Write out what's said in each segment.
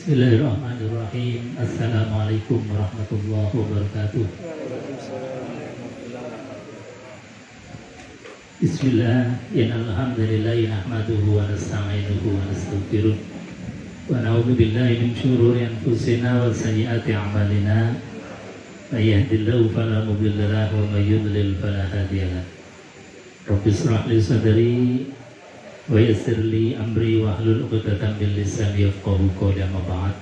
Bismillahirrahmanirrahim. Assalamualaikum warahmatullahi wabarakatuh. Bismillah. Innalhamdulillah nahmaduhu wa nasta'inuhu wa nastaghfiruh. Wa na'udzu billahi min syururi anfusina wa sayyiati a'malina. May yahdihillahu fala mudilla lahu wa may yudlil fala hadiya lahu. Rabbi ishrah li sadri wa yassir li amri wahlul 'uqdatam min lisani yafqahu qawli, amma ba'd.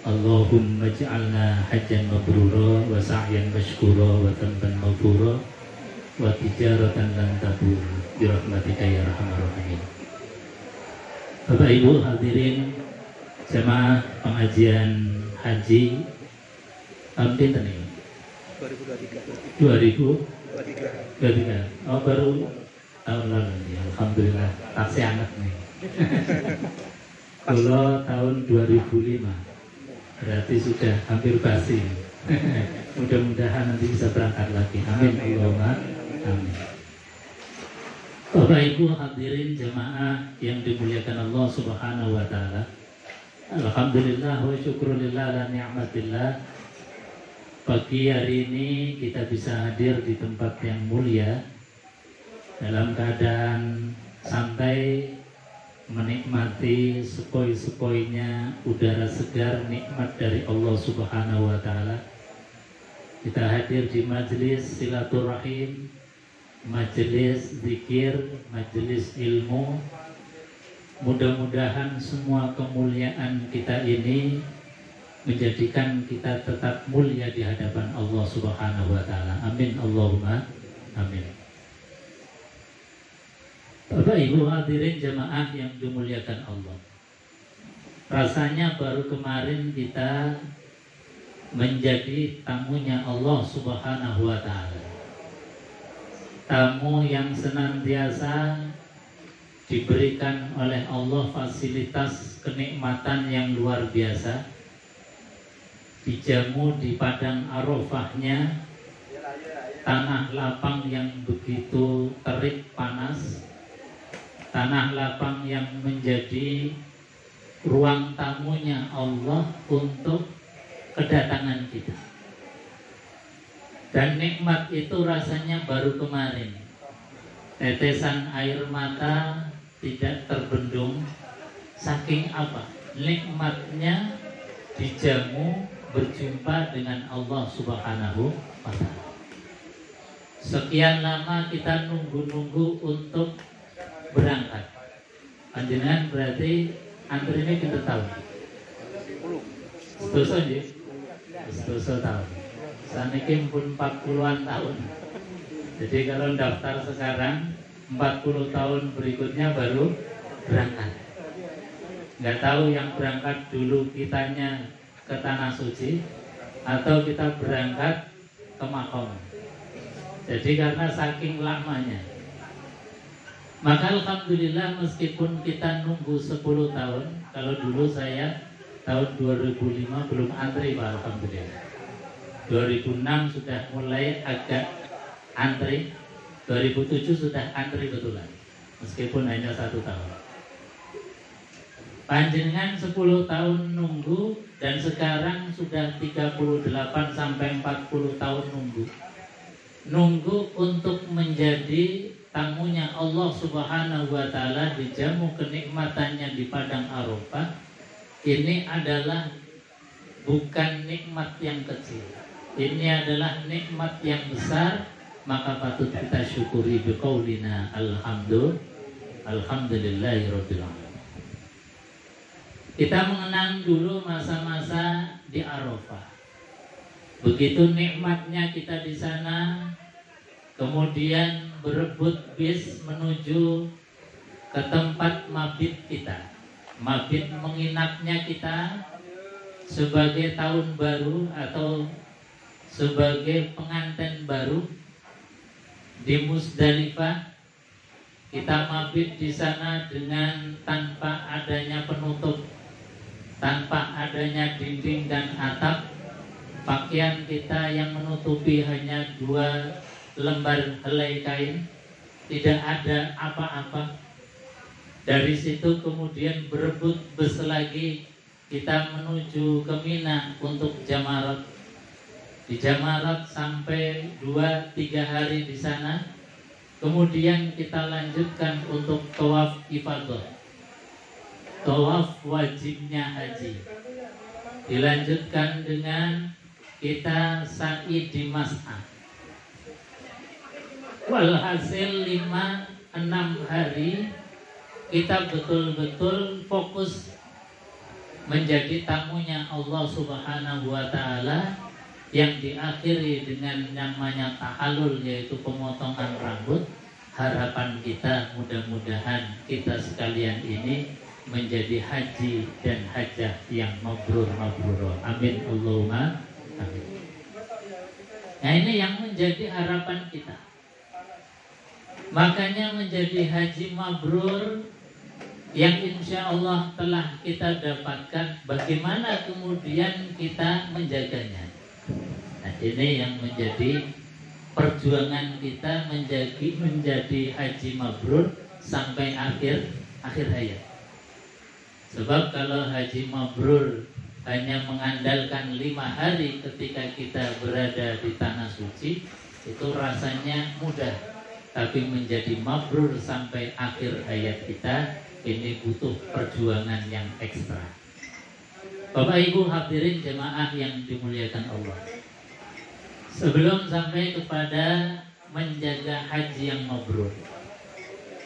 Allahumma ij'alna hajjan mabrura wa sa'yan mashkura wa tanban maghfura wa tijaratan lan tabur bi rahmatika ya arhamar rahimin. Bapak Ibu hadirin jamaah pengajian haji tahun pinten ini? 2023. Oh, baru tahun lalu ya, alhamdulillah taksi anak nih. Kalau tahun 2005 berarti sudah hampir basi. Mudah-mudahan nanti bisa berangkat lagi. Amin Allahumma amin. Bapak Ibu hadirin jamaah yang dimuliakan Allah Subhanahu wa taala. Alhamdulillah wa syukrulillah la ni'matillah. Pagi hari ini kita bisa hadir di tempat yang mulia dalam keadaan santai, menikmati sepoi-sepoinya udara segar nikmat dari Allah Subhanahu wa taala. Kita hadir di majelis silaturahim, majelis zikir, majelis ilmu. Mudah-mudahan semua kemuliaan kita ini menjadikan kita tetap mulia di hadapan Allah Subhanahu wa taala. Amin Allahumma amin. Bapak Ibu hadirin jamaah yang dimuliakan Allah. Rasanya baru kemarin kita menjadi tamunya Allah Subhanahu wa taala. Tamu yang senantiasa diberikan oleh Allah fasilitas kenikmatan yang luar biasa. Dijamu di padang Arafahnya, tanah lapang yang begitu terik panas, tanah lapang yang menjadi ruang tamunya Allah untuk kedatangan kita. Dan nikmat itu rasanya baru kemarin. Tetesan air mata tidak terbendung. Saking apa? Nikmatnya dijamu berjumpa dengan Allah Subhanahu wa ta'ala. Sekian lama kita nunggu-nunggu untuk berangkat. Panjenengan berarti antrinya kita tahu. Sedoso nggih. Sedoso tahun. Saniki pun 40-an tahun. Jadi kalau daftar sekarang 40 tahun berikutnya baru berangkat. Nggak tahu yang berangkat dulu kitanya ke tanah suci atau kita berangkat ke Makkah. Jadi karena saking lamanya. Maka alhamdulillah meskipun kita nunggu 10 tahun, kalau dulu saya tahun 2005 belum antri Pak, alhamdulillah. 2006 sudah mulai agak antri, 2007 sudah antri betulan, meskipun hanya 1 tahun. Panjenengan 10 tahun nunggu dan sekarang sudah 38 sampai 40 tahun nunggu. Nunggu untuk menjadi tamunya Allah Subhanahu wa taala, dijamu kenikmatannya di padang Arafah. Ini adalah bukan nikmat yang kecil. Ini adalah nikmat yang besar, maka patut kita syukuri biqaulina alhamdulillahirabbil alamin. Kita mengenang dulu masa-masa di Arafah. Begitu nikmatnya kita di sana, kemudian berebut bis menuju ke tempat mabit kita. Mabit menginapnya kita sebagai tahun baru atau sebagai pengantin baru di Musdalifah. Kita mabit di sana dengan tanpa adanya penutup, tanpa adanya dinding dan atap. Pakaian kita yang menutupi hanya 2 lembar helai kain, tidak ada apa-apa. Dari situ kemudian berebut bus lagi kita menuju ke Mina untuk jamarat. Di jamarat sampai 2-3 hari di sana. Kemudian kita lanjutkan untuk tawaf ifadah, tawaf wajibnya haji. Dilanjutkan dengan kita sa'i di mas'ah. Walhasil 5-6 hari kita betul-betul fokus menjadi tamunya Allah Subhanahu wa Ta'ala, yang diakhiri dengan namanya tahallul, yaitu pemotongan rambut. Harapan kita mudah-mudahan kita sekalian ini menjadi haji dan hajjah yang mabrur. Amin Allahumma amin. Nah, ini yang menjadi harapan kita. Makanya menjadi haji mabrur yang insya Allah telah kita dapatkan, bagaimana kemudian kita menjaganya. Nah, ini yang menjadi perjuangan kita menjadi haji mabrur sampai akhir hayat. Sebab kalau haji mabrur hanya mengandalkan 5 hari ketika kita berada di tanah suci, itu rasanya mudah. Tapi menjadi mabrur sampai akhir hayat kita, ini butuh perjuangan yang ekstra. Bapak Ibu hadirin jemaah yang dimuliakan Allah, sebelum sampai kepada menjaga haji yang mabrur,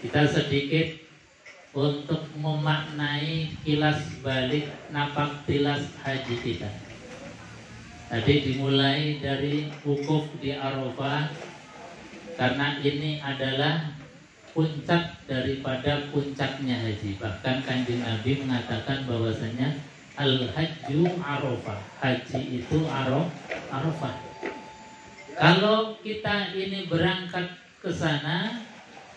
kita sedikit untuk memaknai kilas balik napak tilas haji kita. Tadi dimulai dari wukuf di Arafah, karena ini adalah puncak daripada puncaknya haji. Bahkan Kanjeng Nabi mengatakan bahwasanya Al-Hajju Arafah, haji itu Arafah. Kalau kita ini berangkat ke sana,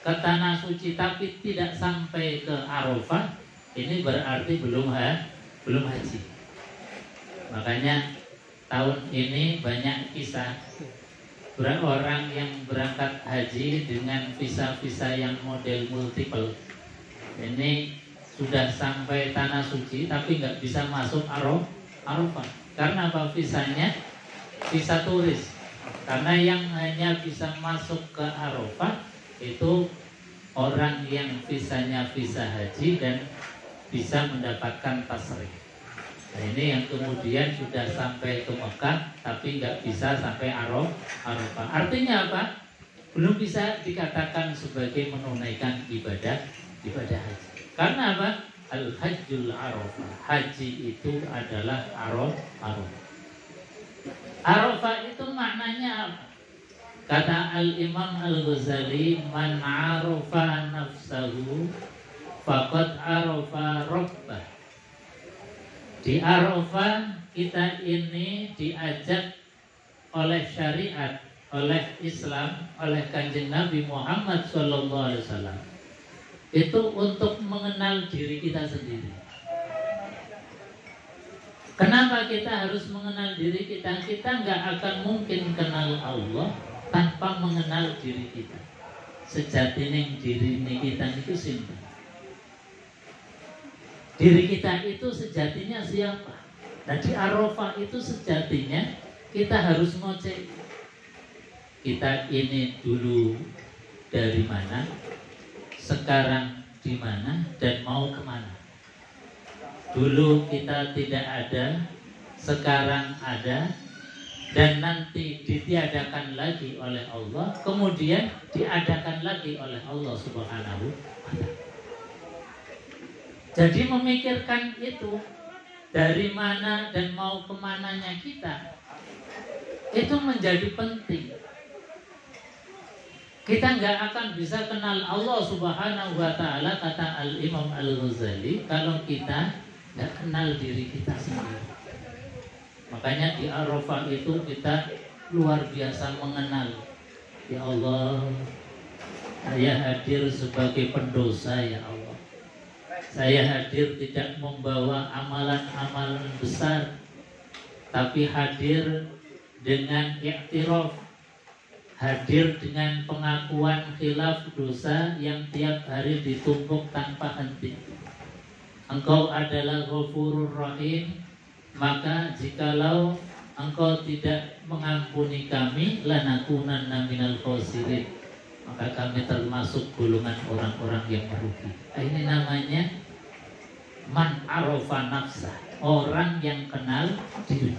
ke tanah suci, tapi tidak sampai ke Arafah, ini berarti belum haji. Makanya tahun ini banyak kisah orang yang berangkat haji dengan visa-visa yang model multiple. Ini sudah sampai tanah suci tapi nggak bisa masuk Arafah. Karena apa? Visanya visa turis. Karena yang hanya bisa masuk ke Arafah itu orang yang visanya visa haji dan bisa mendapatkan tasrih. Nah, ini yang kemudian sudah sampai ke Mekah tapi nggak bisa sampai Arafah. Artinya apa? Belum bisa dikatakan sebagai menunaikan ibadah haji. Karena apa? Al-Hajjul Arafah, haji itu adalah Arafah. Arafah itu maknanya apa? Kata Al-Imam Al-Ghazali, man arafa nafsahu faqad arafa rabbah. Di Arafah kita ini diajak oleh syariat, oleh Islam, oleh Kanjeng Nabi Muhammad SAW, itu untuk mengenal diri kita sendiri. Kenapa kita harus mengenal diri kita? Kita nggak akan mungkin kenal Allah tanpa mengenal diri kita. Sejatinya diri kita itu simpan. Diri kita itu sejatinya siapa? Nah, di Arafah itu sejatinya kita harus ngecek kita ini dulu dari mana, sekarang di mana, dan mau kemana. Dulu kita tidak ada, sekarang ada, dan nanti ditiadakan lagi oleh Allah, kemudian diadakan lagi oleh Allah Subhanahu wa Ta'ala. Jadi memikirkan itu, dari mana dan mau kemananya kita, itu menjadi penting. Kita nggak akan bisa kenal Allah Subhanahu wa Ta'ala, kata Al-Imam Al-Ghazali, kalau kita nggak kenal diri kita sendiri. Makanya di Arafah itu kita luar biasa mengenal, ya Allah, saya hadir sebagai pendosa, ya Allah. Saya hadir tidak membawa amalan-amalan besar, tapi hadir dengan iktiraf, hadir dengan pengakuan khilaf dosa yang tiap hari ditumpuk tanpa henti. Engkau adalah Ghafurur Rahim, maka jikalau Engkau tidak mengampuni kami, lanakunanna minal khasirin, maka kami termasuk golongan orang-orang yang merugi. Ini namanya man arafa nafsah, orang yang kenal diri.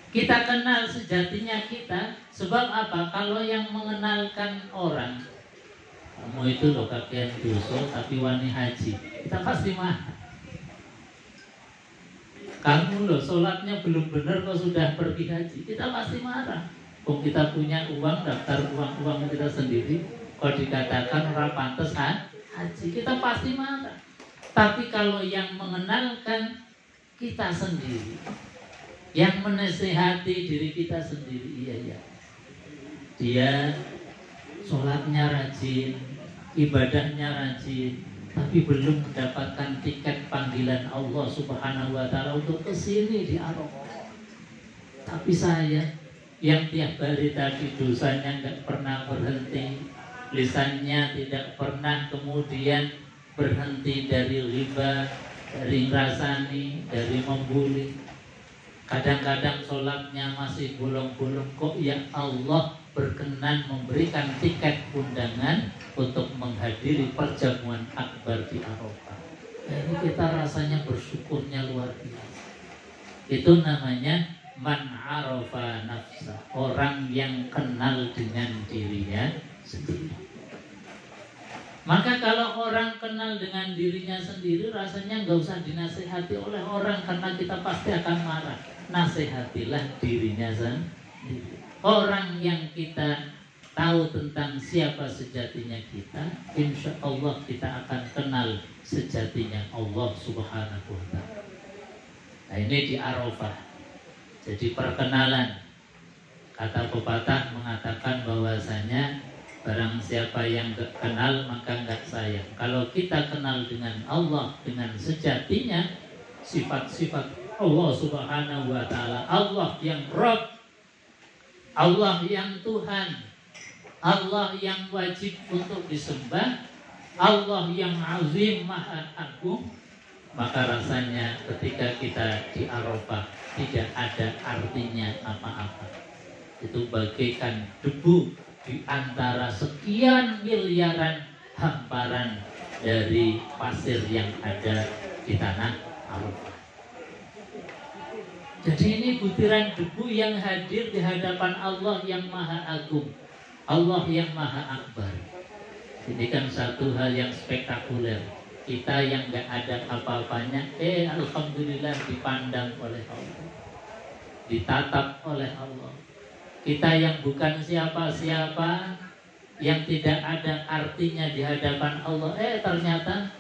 Kita kenal sejatinya kita. Sebab apa? Kalau yang mengenalkan orang, kamu itu loh kakean dosa tapi wani haji, kita pasti marah. Kamu loh sholatnya belum benar kok sudah pergi haji, kita pasti marah. Kok kita punya uang, daftar uang kita sendiri, kok dikatakan ora pantes haji, kita pasti marah. Tapi kalau yang mengenalkan kita sendiri, yang menasihati diri kita sendiri, iya, dia sholatnya rajin, ibadahnya rajin, tapi belum mendapatkan tiket panggilan Allah Subhanahu wa Ta'ala untuk kesini di Arafah. Tapi saya yang tiap hari tadi dosanya nggak pernah berhenti, lisannya tidak pernah kemudian berhenti dari riba, dari ngrasani, dari membuli. Kadang-kadang sholatnya masih bolong-bolong, kok ya Allah berkenan memberikan tiket undangan untuk menghadiri perjamuan akbar di Arafah. Ini kita rasanya bersyukurnya luar biasa. Itu namanya man arafa nafsa, orang yang kenal dengan dirinya sendiri. Maka kalau orang kenal dengan dirinya sendiri, rasanya nggak usah dinasihati oleh orang, karena kita pasti akan marah. Nasihatilah dirinya sendiri. Orang yang kita tahu tentang siapa sejatinya kita, insya Allah kita akan kenal sejatinya Allah Subhanahu wa Ta'ala. Nah, ini di Arafah. Jadi perkenalan. Kata pepatah mengatakan bahwasanya barang siapa yang gak kenal maka gak sayang. Kalau kita kenal dengan Allah, dengan sejatinya, sifat-sifat Allah Subhanahu wa Ta'ala, Allah yang Rabb, Allah yang Tuhan, Allah yang wajib untuk disembah, Allah yang azim maha agung, maka rasanya ketika kita di Arafah tidak ada artinya apa-apa. Itu bagaikan debu di antara sekian miliaran hamparan dari pasir yang ada di tanah Arafah. Jadi ini butiran debu yang hadir di hadapan Allah yang maha agung, Allah yang maha akbar. Ini kan satu hal yang spektakuler. Kita yang gak ada apa-apanya, alhamdulillah dipandang oleh Allah, ditatap oleh Allah. Kita yang bukan siapa-siapa, yang tidak ada artinya di hadapan Allah, ternyata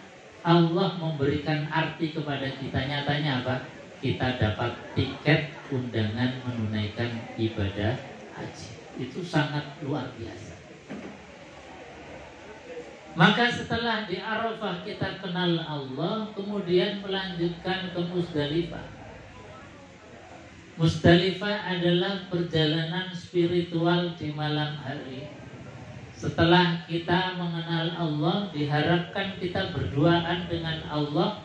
Allah memberikan arti kepada kita. Nyatanya apa? Kita dapat tiket undangan menunaikan ibadah haji. Itu sangat luar biasa. Maka setelah di Arafah kita kenal Allah, kemudian melanjutkan ke Musdalifah. Musdalifah adalah perjalanan spiritual di malam hari. Setelah kita mengenal Allah, diharapkan kita berduaan dengan Allah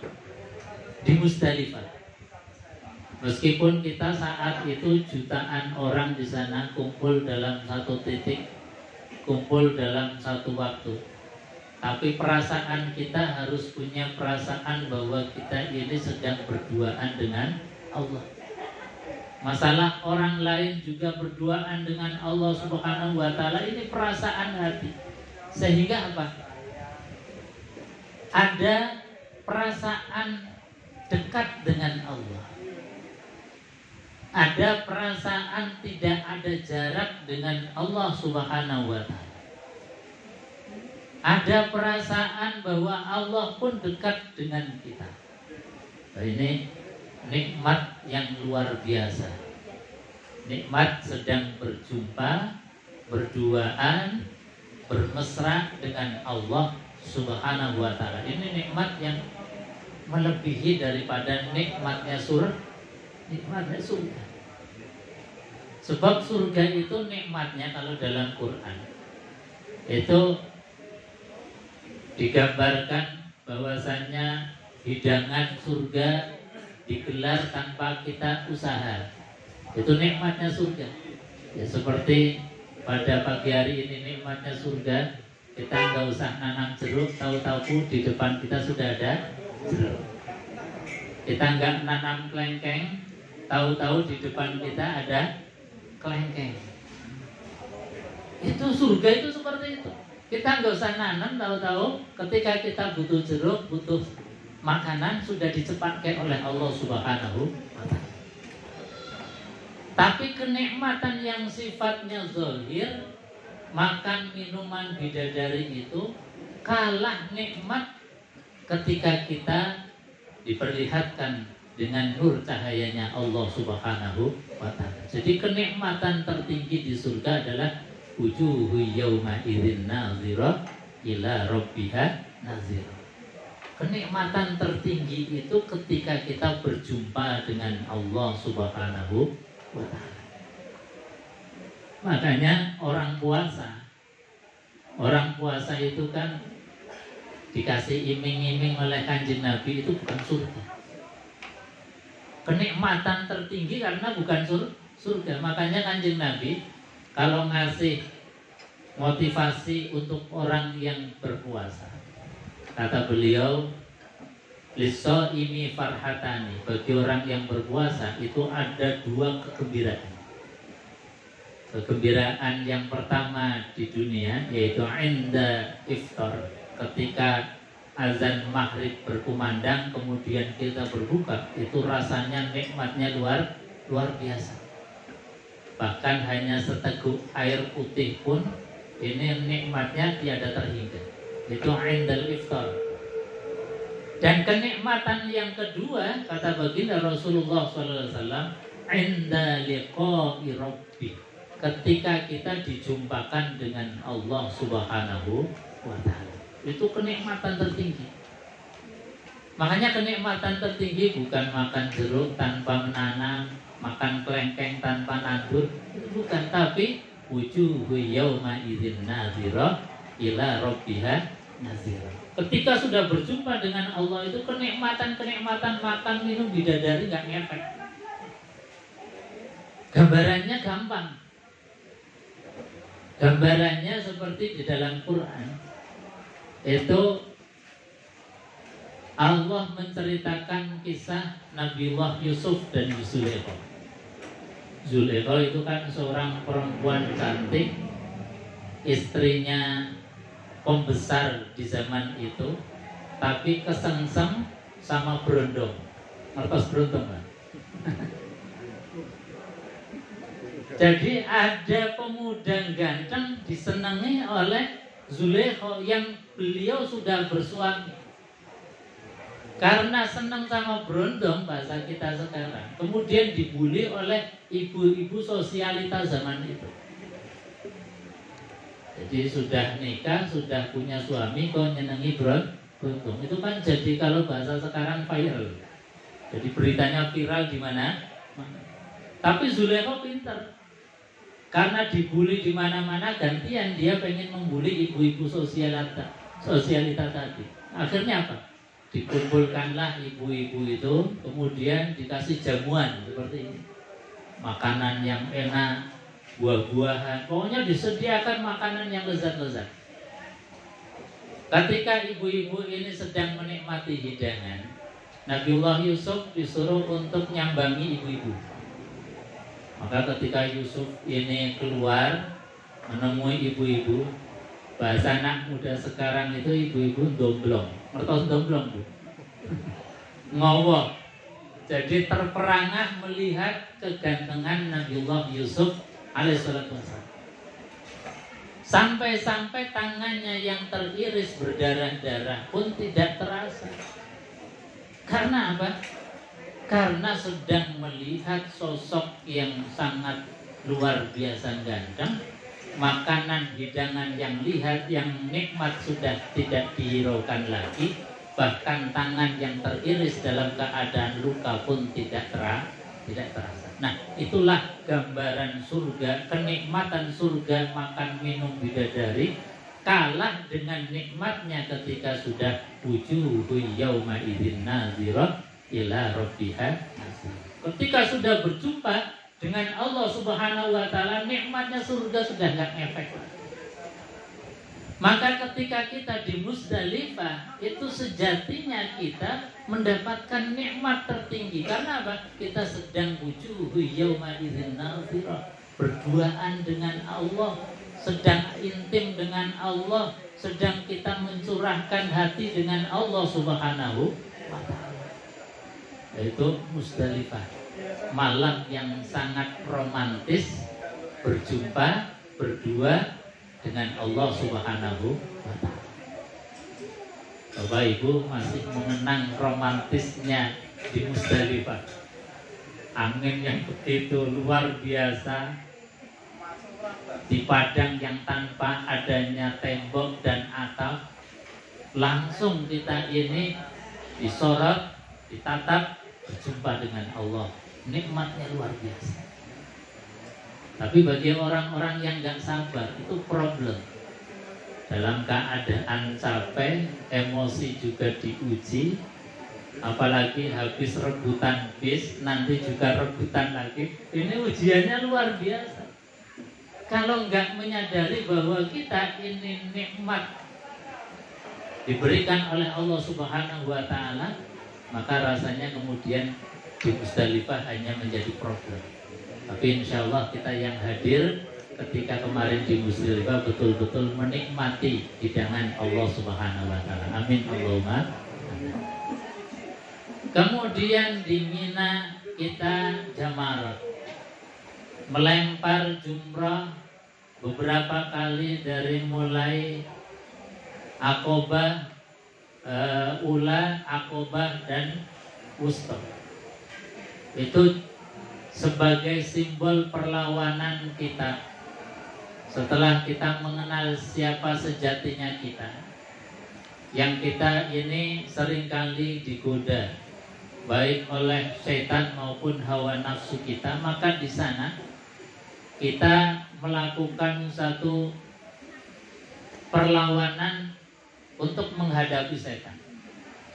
di Musdalifah. Meskipun kita saat itu jutaan orang di sana kumpul dalam satu titik, kumpul dalam satu waktu, tapi perasaan kita harus punya perasaan bahwa kita ini sedang berduaan dengan Allah. Masalah orang lain juga berduaan dengan Allah Subhanahu wa Ta'ala, ini perasaan hati. Sehingga apa? Ada perasaan dekat dengan Allah. Ada perasaan tidak ada jarak dengan Allah Subhanahu wa Ta'ala. Ada perasaan bahwa Allah pun dekat dengan kita. Nah, ini nikmat yang luar biasa. Nikmat sedang berjumpa, berduaan, bermesra dengan Allah Subhanahu wa Ta'ala. Ini nikmat yang melebihi daripada nikmatnya nikmatnya surga. Sebab surga itu nikmatnya kalau dalam Quran itu digambarkan bahwasannya hidangan surga digelar tanpa kita usaha. Itu nikmatnya surga. Ya seperti pada pagi hari ini nikmatnya surga, kita nggak usah nanam jeruk, tahu-tahu di depan kita sudah ada jeruk. Kita nggak nanam kelengkeng, tahu-tahu di depan kita ada kelengkeng. Itu surga itu seperti itu. Kita nggak usah nanam, tahu-tahu ketika kita butuh jeruk, butuh makanan sudah dicepatkan oleh Allah Subhanahu wa Ta'ala. Tapi kenikmatan yang sifatnya zahir, makan minuman bidadari itu kalah nikmat ketika kita diperlihatkan dengan nur cahayanya Allah Subhanahu wa Ta'ala. Jadi kenikmatan tertinggi di surga adalah wujuhu yauma idzin nazirah ila rabbiha nazirah. Kenikmatan tertinggi itu ketika kita berjumpa dengan Allah Subhanahu wa Ta'ala. Makanya orang puasa itu kan dikasih iming-iming oleh Kanjeng Nabi, itu bukan surga. Kenikmatan tertinggi karena bukan surga. Makanya Kanjeng Nabi kalau ngasih motivasi untuk orang yang berpuasa, kata beliau, lis-shaimi farhatani, bagi orang yang berpuasa itu ada dua kegembiraan. Kegembiraan yang pertama di dunia yaitu inda iftar, ketika azan maghrib berkumandang kemudian kita berbuka, itu rasanya nikmatnya luar biasa. Bahkan hanya seteguk air putih pun ini nikmatnya tiada terhingga. Itu indal iftar. Dan kenikmatan yang kedua kata baginda Rasulullah SAW, inda liqa'i rabbi, ketika kita dijumpakan dengan Allah Subhanahu wa Ta'ala. Itu kenikmatan tertinggi. Makanya kenikmatan tertinggi bukan makan jeruk tanpa menanam, makan kelengkeng tanpa nandur, itu bukan. Tapi wujuhu yauma idzin nazirah ila rabbiha nazirah. Ketika sudah berjumpa dengan Allah itu kenikmatan makan minum bidadari nggak ngefek. Gambarannya gampang. Gambarannya seperti di dalam Quran. Itu Allah menceritakan kisah Nabiullah Yusuf dan Zulaikha. Zulaikha itu kan seorang perempuan cantik, istrinya pembesar di zaman itu, tapi kesengsem sama berondong. Ngertos berondong kan? Jadi ada pemuda ganteng disenangi oleh Zulaikha yang beliau sudah bersuami. Karena senang sama berondong, bahasa kita sekarang, kemudian dibully oleh ibu-ibu sosialita zaman itu. Jadi sudah nikah, sudah punya suami, kok nyenengi berondong. Itu kan jadi kalau bahasa sekarang viral. Jadi beritanya viral di mana? Tapi Zulaikha pintar. Karena dibully di mana-mana, gantian dia pengen membuli ibu-ibu sosialita tadi. Akhirnya apa? Dikumpulkanlah ibu-ibu itu, kemudian dikasih jamuan seperti ini. Makanan yang enak, buah-buahan, pokoknya disediakan makanan yang lezat-lezat. Ketika ibu-ibu ini sedang menikmati hidangan, Nabiullah Yusuf disuruh untuk nyambangi ibu-ibu. Maka ketika Yusuf ini keluar menemui ibu-ibu, bahasa anak muda sekarang itu ibu-ibu domblong. Ngertos domblong, Bu? Ngowoh. Jadi terperangah melihat kegantengan Nabiullah Yusuf alaihissalatu wassalam. Sampai-sampai tangannya yang teriris berdarah-darah pun tidak terasa. Karena apa? Karena sedang melihat sosok yang sangat luar biasa ganteng, makanan hidangan yang lihat yang nikmat sudah tidak dihiraukan lagi, bahkan tangan yang teriris dalam keadaan luka pun tidak terasa. Nah, itulah gambaran surga, kenikmatan surga makan minum bidadari kalah dengan nikmatnya ketika sudah wujuhu yauma idzin nazirah ila rabbiha. Ketika sudah berjumpa dengan Allah Subhanahu wa taala, nikmatnya surga sudah enggak efek. Maka ketika kita di Musdalifah, itu sejatinya kita mendapatkan nikmat tertinggi. Karena apa? Kita sedang wujuhu yauma idzin nazirah, berduaan dengan Allah, sedang intim dengan Allah, sedang kita mencurahkan hati dengan Allah Subhanahu wa taala. Yaitu Musdalifah, malam yang sangat romantis, berjumpa, berdua dengan Allah Subhanahu wa taala. Bapak Ibu masih mengenang romantisnya di Musdalifah. Angin yang begitu luar biasa, di padang yang tanpa adanya tembok dan atap, langsung kita ini disorot, ditatap, berjumpa dengan Allah. Nikmatnya luar biasa. Tapi bagi orang-orang yang nggak sabar, itu problem. Dalam keadaan capek, emosi juga diuji, apalagi habis rebutan bis, nanti juga rebutan lagi. Ini ujiannya luar biasa. Kalau nggak menyadari bahwa kita ini nikmat diberikan oleh Allah Subhanahu wa taala, maka rasanya kemudian di Musdalifah hanya menjadi problem. Tapi insya Allah kita yang hadir ketika kemarin di Musdalifah betul-betul menikmati hidangan Allah Subhanahu wa taala. Amin Allahumma. Kemudian di Mina kita jamarat, melempar jumrah beberapa kali dari mulai Aqobah, Ula, Aqobah dan Wusta. Itu sebagai simbol perlawanan kita. Setelah kita mengenal siapa sejatinya kita, yang kita ini seringkali digoda baik oleh setan maupun hawa nafsu kita, maka di sana kita melakukan satu perlawanan untuk menghadapi setan.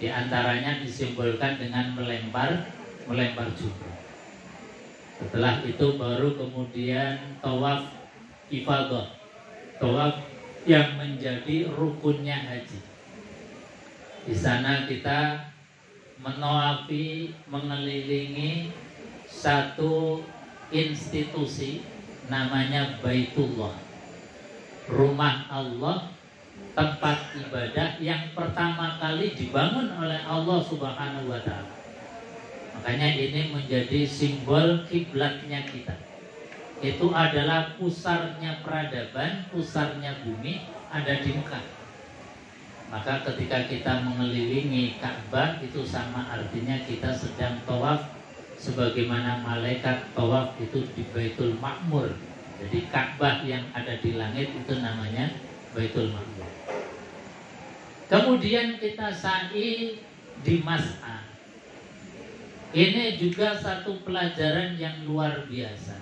Di antaranya disimbolkan dengan melempar jumrah. Setelah itu baru kemudian tawaf ifadah, tawaf yang menjadi rukunnya haji. Di sana kita menawafi, mengelilingi satu institusi namanya Baitullah, rumah Allah, tempat ibadah yang pertama kali dibangun oleh Allah Subhanahu wa taala. Makanya ini menjadi simbol kiblatnya kita. Itu adalah pusarnya peradaban, pusarnya bumi ada di Mekah. Maka ketika kita mengelilingi Ka'bah, itu sama artinya kita sedang tawaf sebagaimana malaikat tawaf itu di Baitul Ma'mur. Jadi Ka'bah yang ada di langit itu namanya Baitul Ma'mur. Kemudian kita sa'i di Mas'a. Ini juga satu pelajaran yang luar biasa.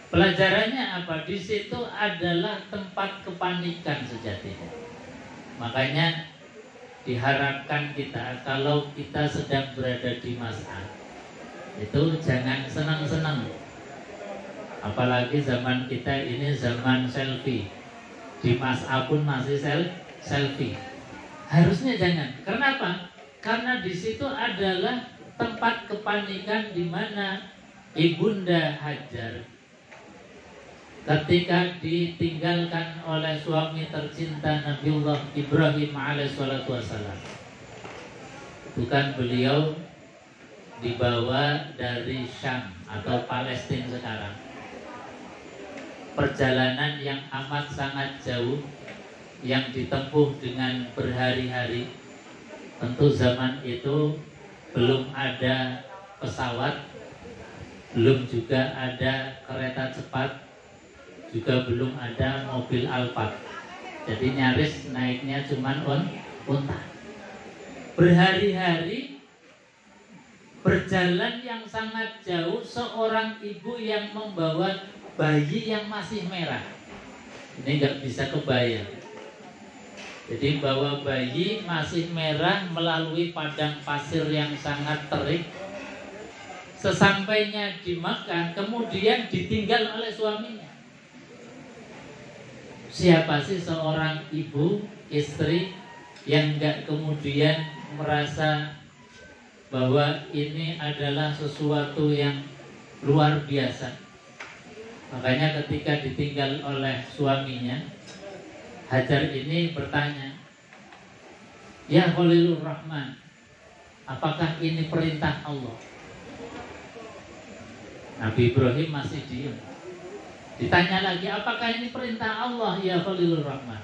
Pelajarannya apa? Di situ adalah tempat kepanikan sejatinya. Makanya diharapkan kita kalau kita sedang berada di Mas'a, itu jangan senang-senang. Apalagi zaman kita ini zaman selfie. Di Mas'a pun masih selfie. Harusnya jangan. Kenapa? Karena di situ adalah tempat kepanikan di mana Ibunda Hajar ketika ditinggalkan oleh suami tercinta Nabiullah Ibrahim alaihissalatu wassalam. Bukan beliau dibawa dari Syam atau Palestina sekarang. Perjalanan yang amat sangat jauh yang ditempuh dengan berhari-hari. Tentu zaman itu belum ada pesawat, belum juga ada kereta cepat, juga belum ada mobil Alphard. Jadi nyaris naiknya cuman unta. Berhari-hari berjalan yang sangat jauh, seorang ibu yang membawa bayi yang masih merah. Ini nggak bisa kebayang. Jadi bawa bayi masih merah melalui padang pasir yang sangat terik. Sesampainya di Makkah, kemudian ditinggal oleh suaminya. Siapa sih seorang ibu, istri yang nggak kemudian merasa bahwa ini adalah sesuatu yang luar biasa? Makanya ketika ditinggal oleh suaminya, Hajar ini bertanya, "Ya Khalilur Rahman, apakah ini perintah Allah?" Nabi Ibrahim masih diam. Ditanya lagi, "Apakah ini perintah Allah ya Khalilur Rahman?"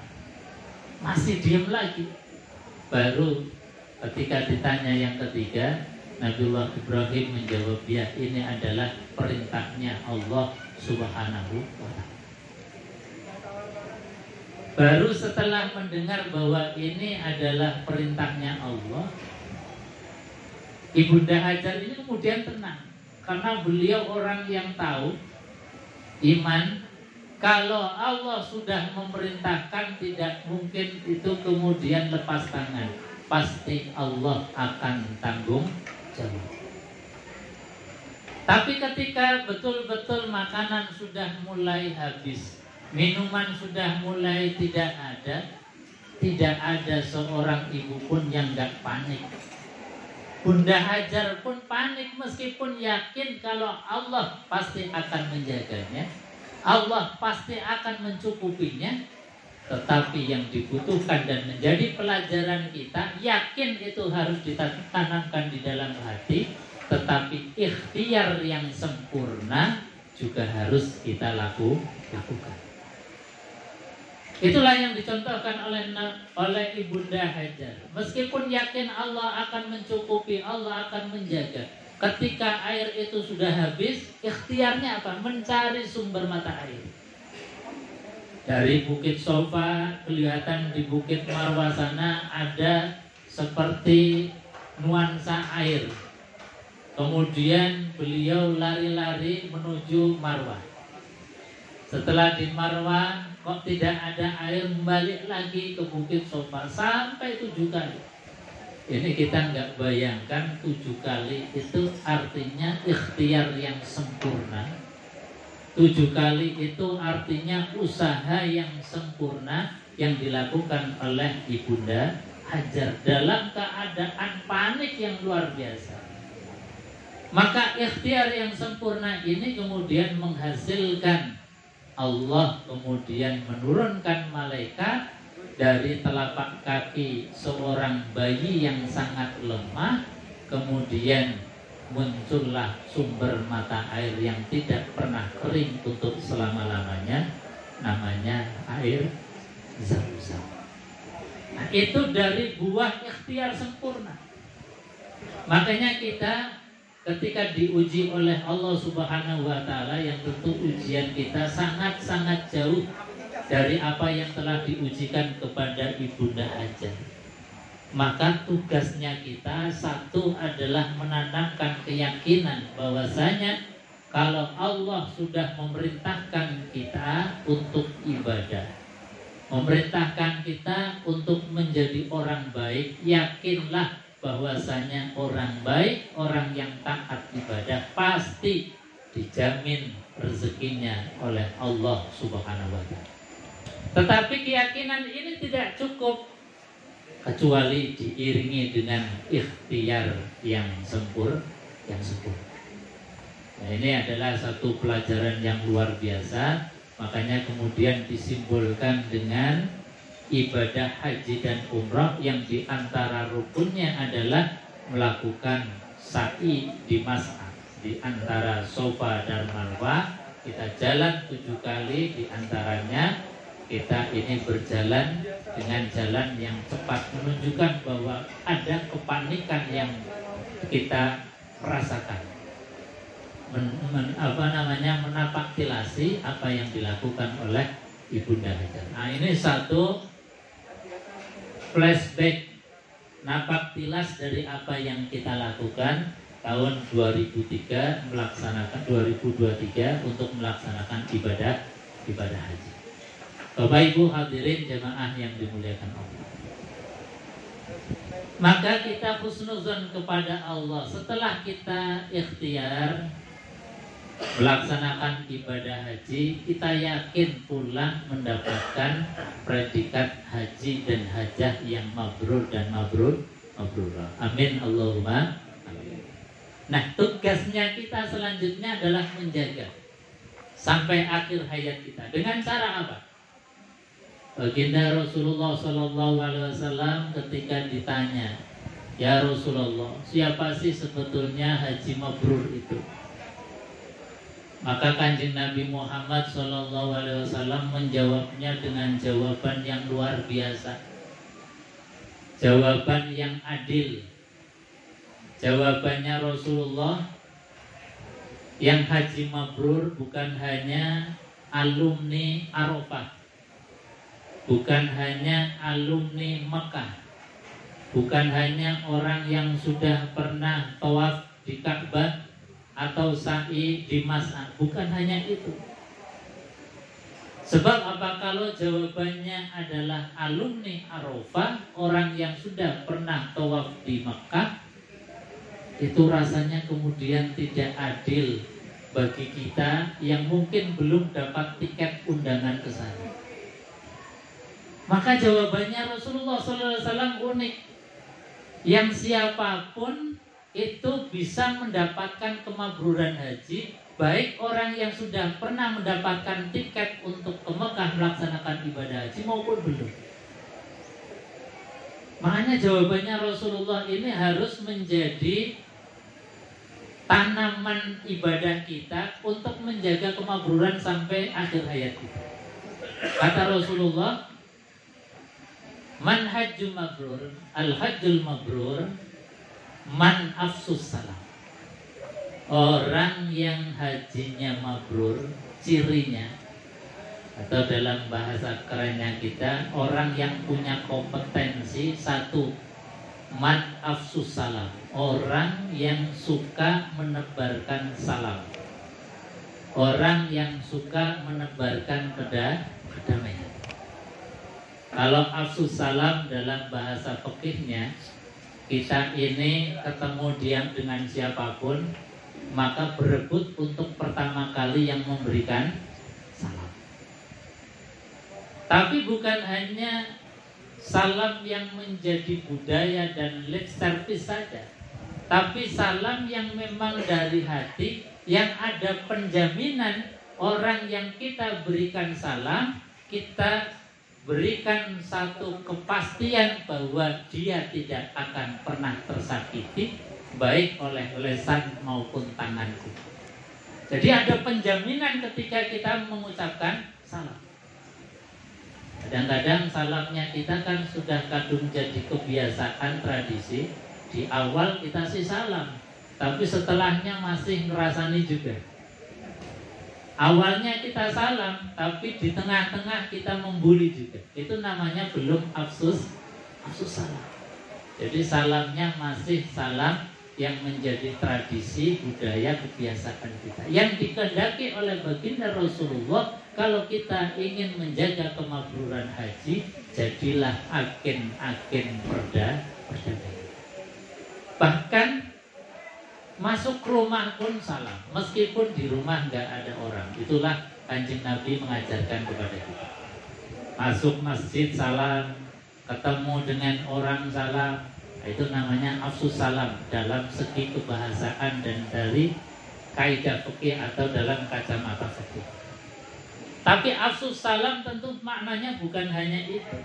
Masih diam lagi. Baru ketika ditanya yang ketiga, Nabiullah Ibrahim menjawab, "Ya, ini adalah perintahnya Allah Subhanahu wa ta'ala." Baru setelah mendengar bahwa ini adalah perintahnya Allah, Ibunda Hajar ini kemudian tenang. Karena beliau orang yang tahu iman, kalau Allah sudah memerintahkan tidak mungkin itu kemudian lepas tangan. Pasti Allah akan tanggung jawab. Tapi ketika betul-betul makanan sudah mulai habis, minuman sudah mulai tidak ada seorang ibu pun yang gak panik. Bunda Hajar pun panik meskipun yakin kalau Allah pasti akan menjaganya, Allah pasti akan mencukupinya. Tetapi yang dibutuhkan dan menjadi pelajaran kita, yakin itu harus ditanamkan di dalam hati, tetapi ikhtiar yang sempurna juga harus kita lakukan. Itulah yang dicontohkan oleh Ibunda Hajar. Meskipun yakin Allah akan mencukupi, Allah akan menjaga, ketika air itu sudah habis, ikhtiarnya apa? Mencari sumber mata air. Dari Bukit Sofa, kelihatan di Bukit Marwah sana ada seperti nuansa air. Kemudian beliau lari-lari menuju Marwah. Setelah di Marwah kok tidak ada air, balik lagi ke Bukit Sofa sampai 7 kali. Ini kita nggak bayangkan 7 kali itu artinya ikhtiar yang sempurna. 7 kali itu artinya usaha yang sempurna yang dilakukan oleh Ibunda Hajar dalam keadaan panik yang luar biasa. Maka ikhtiar yang sempurna ini kemudian menghasilkan Allah kemudian menurunkan malaikat dari telapak kaki seorang bayi yang sangat lemah, kemudian muncullah sumber mata air yang tidak pernah kering untuk selama-lamanya, namanya air Zam-Zam. Nah, itu dari buah ikhtiar sempurna. Makanya kita ketika diuji oleh Allah Subhanahu wa ta'ala, yang tentu ujian kita sangat-sangat jauh dari apa yang telah diujikan kepada Ibunda Hajar, maka tugasnya kita satu adalah menanamkan keyakinan bahwasanya kalau Allah sudah memerintahkan kita untuk ibadah, memerintahkan kita untuk menjadi orang baik, yakinlah bahwasanya orang baik, orang yang taat ibadah pasti dijamin rezekinya oleh Allah Subhanahu wa ta'ala. Tetapi keyakinan ini tidak cukup kecuali diiringi dengan ikhtiar yang sempurna. Nah, ini adalah satu pelajaran yang luar biasa. Makanya kemudian disimbolkan dengan ibadah haji dan umrah yang diantara rukunnya adalah melakukan sa'i di Mas'ah, di antara Sofa dan Marwah. Kita jalan 7 kali, diantaranya kita ini berjalan dengan jalan yang cepat, menunjukkan bahwa ada kepanikan yang kita rasakan. Menapaktilasi apa yang dilakukan oleh Ibunda Hajar. Nah, ini satu flashback, napaktilas dari apa yang kita lakukan tahun 2023 untuk melaksanakan ibadah haji. Bapak Ibu hadirin jemaah yang dimuliakan Allah, maka kita husnuzon kepada Allah setelah kita ikhtiar melaksanakan ibadah haji, kita yakin pulang mendapatkan predikat haji dan hajah yang mabrur dan mabrurah. Amin Allahumma amin. Nah, tugasnya kita selanjutnya adalah menjaga sampai akhir hayat kita. Dengan cara apa? Baginda Rasulullah SAW ketika ditanya, ya Rasulullah, siapa sih sebetulnya haji mabrur itu? Maka Kanjeng Nabi Muhammad SAW menjawabnya dengan jawaban yang luar biasa, jawaban yang adil. Jawabannya Rasulullah, yang haji mabrur bukan hanya alumni Arafah, bukan hanya alumni Mekah, bukan hanya orang yang sudah pernah tawaf di Ka'bah atau sa'i di Mas'ah, bukan hanya itu. Sebab apa? Kalau jawabannya adalah alumni Arafah, orang yang sudah pernah tawaf di Mekah, itu rasanya kemudian tidak adil bagi kita yang mungkin belum dapat tiket undangan ke sana. Maka jawabannya Rasulullah SAW unik. Yang siapapun itu bisa mendapatkan kemabruran haji, baik orang yang sudah pernah mendapatkan tiket untuk ke Mekah melaksanakan ibadah haji maupun belum. Makanya jawabannya Rasulullah ini harus menjadi tanaman ibadah kita untuk menjaga kemabruran sampai akhir hayat kita. Kata Rasulullah, man hajju mabrur, al-hajjul mabrur, man afsus salam. Orang yang hajinya mabrur, cirinya atau dalam bahasa kerennya kita, orang yang punya kompetensi satu, man afsus salam, orang yang suka menebarkan salam, orang yang suka menebarkan kedamaian. Kalau afsus salam dalam bahasa fikihnya, kita ini ketemu diam dengan siapapun, maka berebut untuk pertama kali yang memberikan salam. Tapi bukan hanya salam yang menjadi budaya dan lip service saja, tapi salam yang memang dari hati, yang ada penjaminan orang yang kita berikan salam, kita berikan satu kepastian bahwa dia tidak akan pernah tersakiti, baik oleh lesan maupun tanganku. Jadi ada penjaminan ketika kita mengucapkan salam. Kadang-kadang salamnya kita kan sudah kadung jadi kebiasaan tradisi. Di awal kita sih salam, tapi setelahnya masih ngerasani juga. Awalnya kita salam, tapi di tengah-tengah kita membuli juga. Itu namanya belum afsus salam. Jadi salamnya masih salam yang menjadi tradisi, budaya, kebiasaan kita. Yang dikehendaki oleh baginda Rasulullah, kalau kita ingin menjaga kemabruran haji, jadilah agen-agen perdamaian. Bahkan masuk rumah pun salam, meskipun di rumah nggak ada orang. Itulah Kanjeng Nabi mengajarkan kepada kita. Masuk masjid salam, ketemu dengan orang salam, itu namanya afsus salam dalam segi kebahasaan dan dari kaidah fikih atau dalam kacamata fikih. Tapi afsus salam tentu maknanya bukan hanya itu.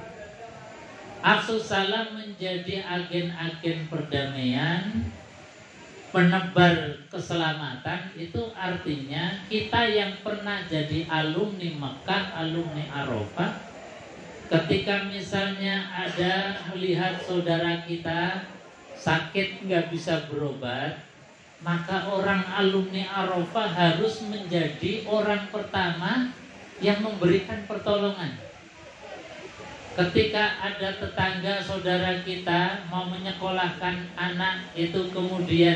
Afsus salam menjadi agen-agen perdamaian, penebar keselamatan. Itu artinya kita yang pernah jadi alumni Mekah, alumni Arafah, ketika misalnya ada melihat saudara kita sakit nggak bisa berobat, maka orang alumni Arafah harus menjadi orang pertama yang memberikan pertolongan. Ketika ada tetangga saudara kita mau menyekolahkan anak itu kemudian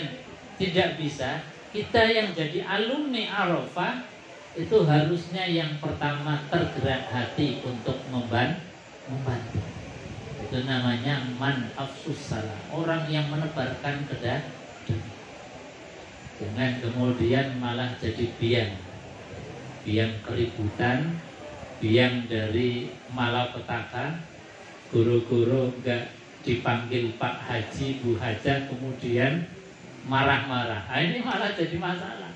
tidak bisa, kita yang jadi alumni Arafah itu harusnya yang pertama tergerak hati untuk membantu. Itu namanya man afsus salam, orang yang menebarkan kedamaian. Jangan kemudian malah jadi biang keributan, biang dari malapetaka. Guru-guru enggak dipanggil Pak Haji, Bu Haja, kemudian marah-marah. Nah, ini malah jadi masalah.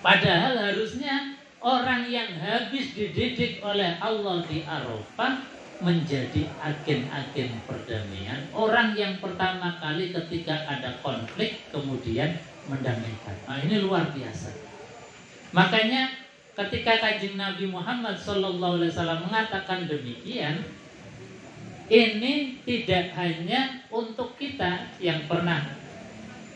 Padahal harusnya orang yang habis dididik oleh Allah di Arafah menjadi agen-agen perdamaian. Orang yang pertama kali ketika ada konflik kemudian mendamaikan. Nah, ini luar biasa. Makanya ketika Kanjeng Nabi Muhammad SAW mengatakan demikian, ini tidak hanya untuk kita yang pernah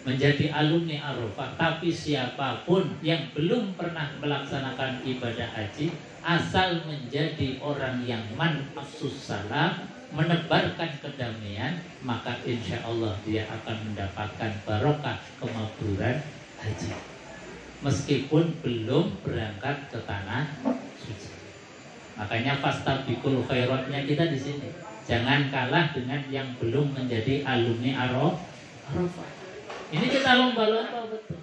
menjadi alumni Arafah, tapi siapapun yang belum pernah melaksanakan ibadah haji, asal menjadi orang yang man afsus salam, menebarkan kedamaian, maka insya Allah dia akan mendapatkan barokah kemakburan haji, meskipun belum berangkat ke tanah suci. Makanya fastabiqul khairatnya kita di sini. Jangan kalah dengan yang belum menjadi alumni Arafah. Ini kita lomba-lomba betul.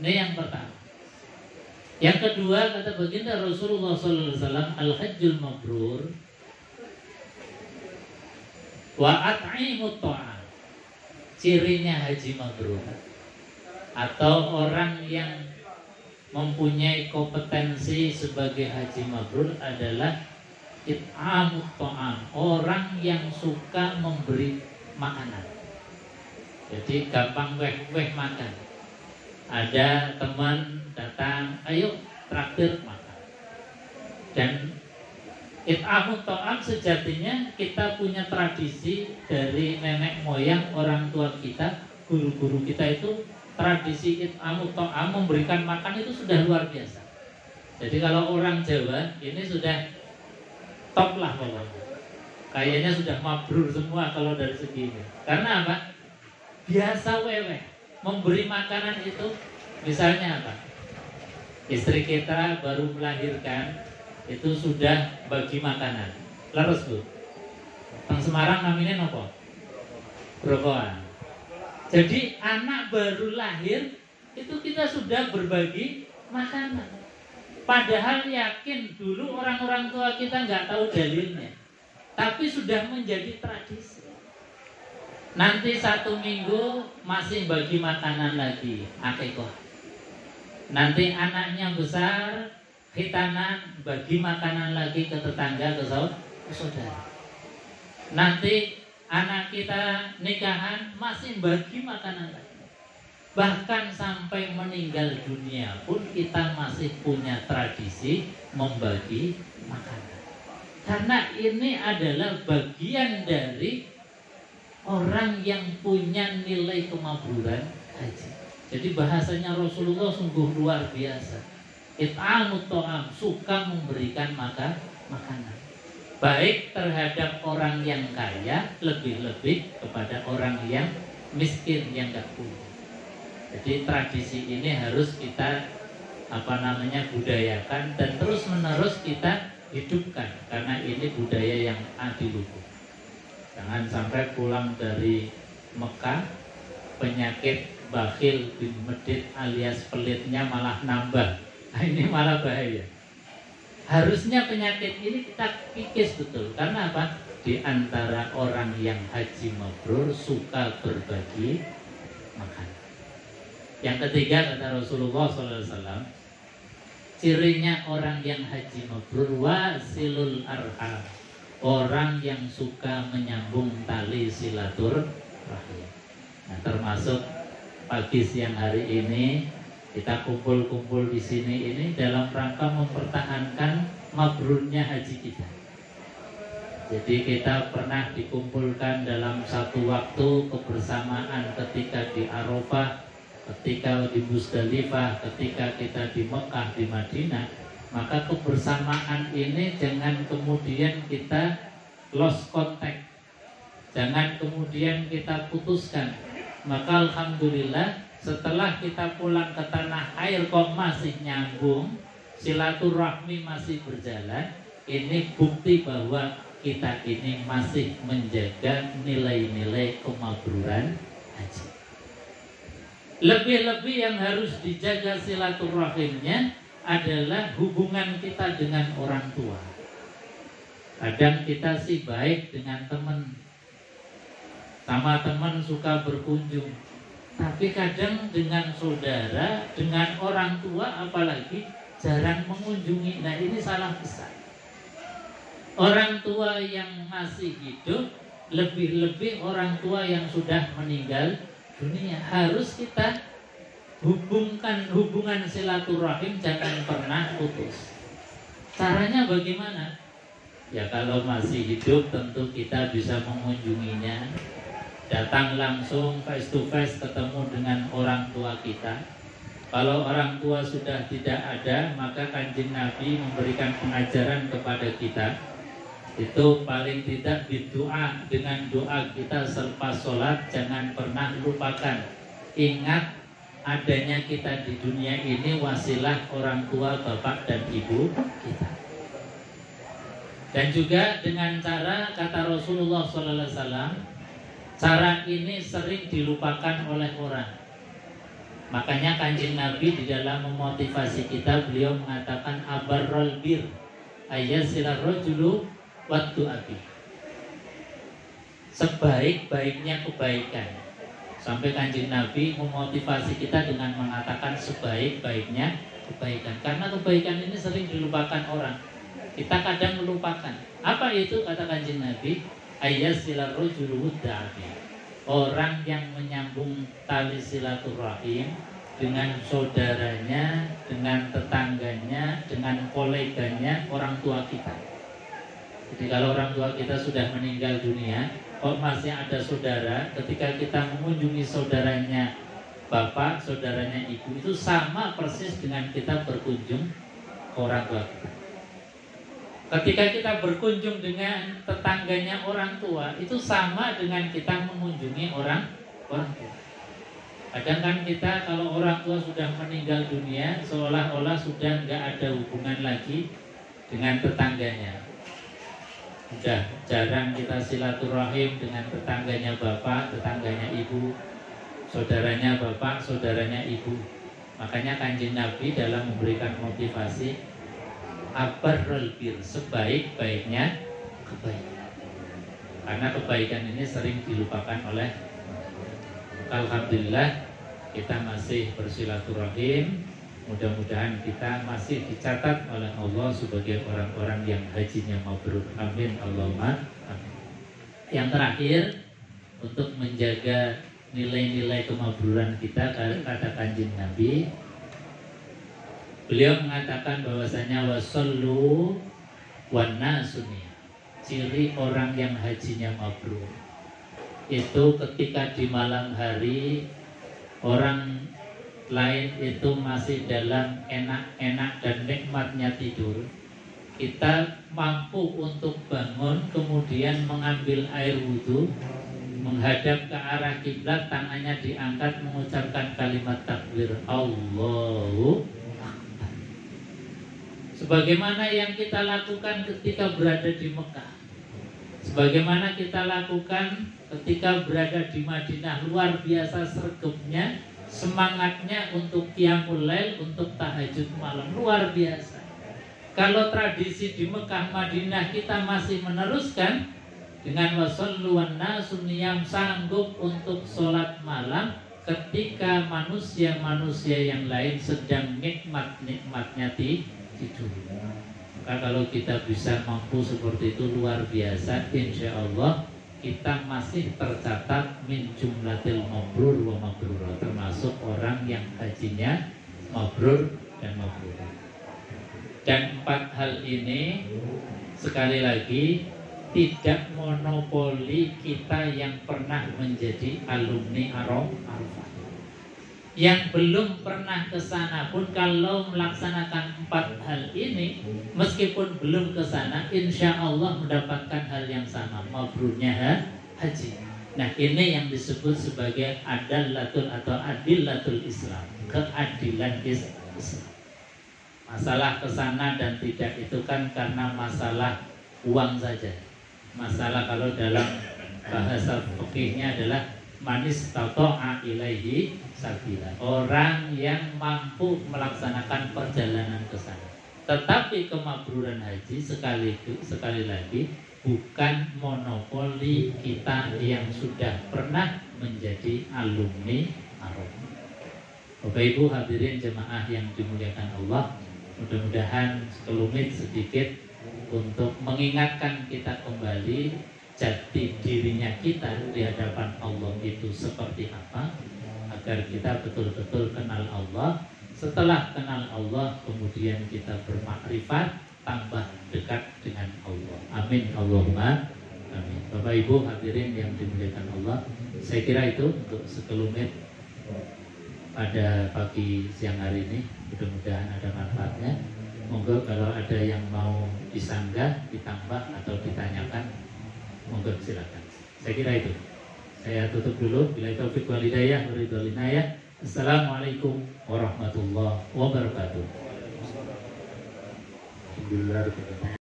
Ini yang pertama. Yang kedua, kata baginda Rasulullah SAW, al-hajjul mabrur wa at'imut ta'am. Cirinya haji mabrur atau orang yang mempunyai kompetensi sebagai haji mabrur adalah it'amut ta'am, orang yang suka memberi makanan. Jadi gampang weh makan. Ada teman datang, ayo traktir makan. Dan it'amut ta'am sejatinya kita punya tradisi dari nenek moyang, orang tua kita, guru-guru kita itu tradisi it'amut ta'am, memberikan makan itu sudah luar biasa. Jadi kalau orang Jawa ini sudah top lah pokoknya. Kayaknya sudah mabrur semua kalau dari segi ini. Karena apa? Biasa wewe memberi makanan itu. Misalnya apa? Istri kita baru melahirkan itu sudah bagi makanan. Leres Bu. Tang Semarang namanya apa? Brokoan. Jadi anak baru lahir itu kita sudah berbagi makanan. Padahal yakin dulu orang-orang tua kita nggak tahu dalilnya, tapi sudah menjadi tradisi. Nanti 1 minggu masih bagi makanan lagi, akikah. Nanti anaknya besar, khitanan, bagi makanan lagi ke tetangga, ke saudara. Nanti anak kita nikahan, masih bagi makanan lagi. Bahkan sampai meninggal dunia pun kita masih punya tradisi membagi makanan. Karena ini adalah bagian dari orang yang punya nilai kemakburan haji. Jadi bahasanya Rasulullah sungguh luar biasa. It'amut ta'am, suka memberikan makanan. Baik terhadap orang yang kaya, lebih-lebih kepada orang yang miskin, yang gak punya. Jadi tradisi ini harus kita budayakan dan terus menerus kita hidupkan, karena ini budaya yang adiluhur. Jangan sampai pulang dari Mekah penyakit bakhil bin medit alias pelitnya malah nambah. Nah, ini malah bahaya. Harusnya penyakit ini kita kikis betul. Karena apa? Di antara orang yang haji mabrur suka berbagi makan. Yang ketiga kata Rasulullah SAW, cirinya orang yang haji mabrur wasilul arham, orang yang suka menyambung tali silaturahim. Nah, termasuk pagi siang hari ini kita kumpul-kumpul di sini ini dalam rangka mempertahankan mabrurnya haji kita. Jadi kita pernah dikumpulkan dalam satu waktu kebersamaan ketika di Arafah, ketika di Musdalifah, ketika kita di Mekah, di Madinah. Maka kebersamaan ini jangan kemudian kita lost contact, jangan kemudian kita putuskan. Maka alhamdulillah setelah kita pulang ke tanah air kok masih nyambung, silaturahmi masih berjalan, ini bukti bahwa kita ini masih menjaga nilai-nilai kemabruran haji. Lebih-lebih yang harus dijaga silaturahimnya adalah hubungan kita dengan orang tua. Kadang kita sih baik dengan teman, sama teman suka berkunjung, tapi kadang dengan saudara, dengan orang tua apalagi jarang mengunjungi. Nah, ini salah besar. Orang tua yang masih hidup, lebih-lebih orang tua yang sudah meninggal dunia, harus kita hubungan silaturahim, jangan pernah putus. Caranya bagaimana? Ya kalau masih hidup tentu kita bisa mengunjunginya, datang langsung face to face ketemu dengan orang tua kita. Kalau orang tua sudah tidak ada, maka Kanjeng Nabi memberikan pengajaran kepada kita, itu paling tidak berdoa, dengan doa kita selepas sholat jangan pernah lupakan, ingat adanya kita di dunia ini wasilah orang tua, bapak dan ibu kita. Dan juga dengan cara, kata Rasulullah SAW, cara ini sering dilupakan oleh orang. Makanya Kanjeng Nabi di dalam memotivasi kita, beliau mengatakan abarrol bir ayasilar rojulu waktu abi, sebaik-baiknya kebaikan. Sampai Kanjeng Nabi memotivasi kita dengan mengatakan sebaik-baiknya kebaikan, karena kebaikan ini sering dilupakan orang. Kita kadang melupakan. Apa itu kata Kanjeng Nabi? Ayasilar rojulu wudda'i, orang yang menyambung tali silaturahim dengan saudaranya, dengan tetangganya, dengan koleganya, orang tua kita. Jadi kalau orang tua kita sudah meninggal dunia, kok masih ada saudara, ketika kita mengunjungi saudaranya bapak, saudaranya ibu, itu sama persis dengan kita berkunjung ke orang tua kita. Ketika kita berkunjung dengan tetangganya orang tua, itu sama dengan kita mengunjungi orang tua. Kadang kan kita kalau orang tua sudah meninggal dunia, seolah-olah sudah nggak ada hubungan lagi dengan tetangganya. Sudah jarang kita silaturahim dengan tetangganya bapak, tetangganya ibu, saudaranya bapak, saudaranya ibu. Makanya Kanjeng Nabi dalam memberikan motivasi, abarrul bir, sebaik-baiknya kebaikan. Karena kebaikan ini sering dilupakan oleh. Alhamdulillah kita masih bersilaturahim. Mudah-mudahan kita masih dicatat oleh Allah sebagai orang-orang yang hajinya mabrur. Amin Allahumma amin. Yang terakhir, untuk menjaga nilai-nilai kemabruran kita, kata Kanjeng Nabi, beliau mengatakan bahwasanya wasallu wan nasuni, ciri orang yang hajinya mabrur itu ketika di malam hari orang lain itu masih dalam enak-enak dan nikmatnya tidur, kita mampu untuk bangun, kemudian mengambil air wudhu, menghadap ke arah kiblat, tangannya diangkat, mengucapkan kalimat takbir Allahu Akbar, sebagaimana yang kita lakukan ketika berada di Mekah, sebagaimana kita lakukan ketika berada di Madinah. Luar biasa sergemnya, semangatnya untuk qiyamul lail, untuk tahajud malam, luar biasa. Kalau tradisi di Mekah Madinah kita masih meneruskan dengan wasallu wan nasu niyam, sanggup untuk sholat malam ketika manusia-manusia yang lain sedang nikmat-nikmatnya tidur. Maka kalau kita bisa mampu seperti itu, luar biasa, insya Allah kita masih tercatat min jumlatil mabrur wa mabrurah, termasuk orang yang hajinya mabrur dan mabrurah. Dan 4 hal ini sekali lagi tidak monopoli kita yang pernah menjadi alumni Arafah. Yang belum pernah ke sana pun kalau melaksanakan 4 hal ini, meskipun belum ke sana, insya Allah mendapatkan hal yang sama, mabrurnya haji. Nah, ini yang disebut sebagai adallatul atau adillatul Islam, keadilan Islam. Masalah kesana dan tidak itu kan karena masalah uang saja. Masalah kalau dalam bahasa fikihnya adalah manis tato'a ilaihi sabila, orang yang mampu melaksanakan perjalanan ke sana. Tetapi kemabruran haji sekali lagi bukan monopoli kita yang sudah pernah menjadi alumni Arafah. Bapak Ibu hadirin jemaah yang dimuliakan Allah, mudah-mudahan sekelumit sedikit untuk mengingatkan kita kembali jati dirinya kita di hadapan Allah itu seperti apa, agar kita betul-betul kenal Allah. Setelah kenal Allah, kemudian kita bermakrifat, tambah dekat dengan Allah. Amin Allahumma amin. Bapak Ibu hadirin yang dimuliakan Allah, saya kira itu untuk sekelumit pada pagi siang hari ini. Mudah-mudahan ada manfaatnya. Monggo kalau ada yang mau disanggah, ditambah atau ditanyakan, monggo silakan. Saya kira itu. Saya tutup dulu. Bila taufik wal hidayah wa ridwal inayah. Assalamualaikum warahmatullahi wabarakatuh. Alhamdulillah.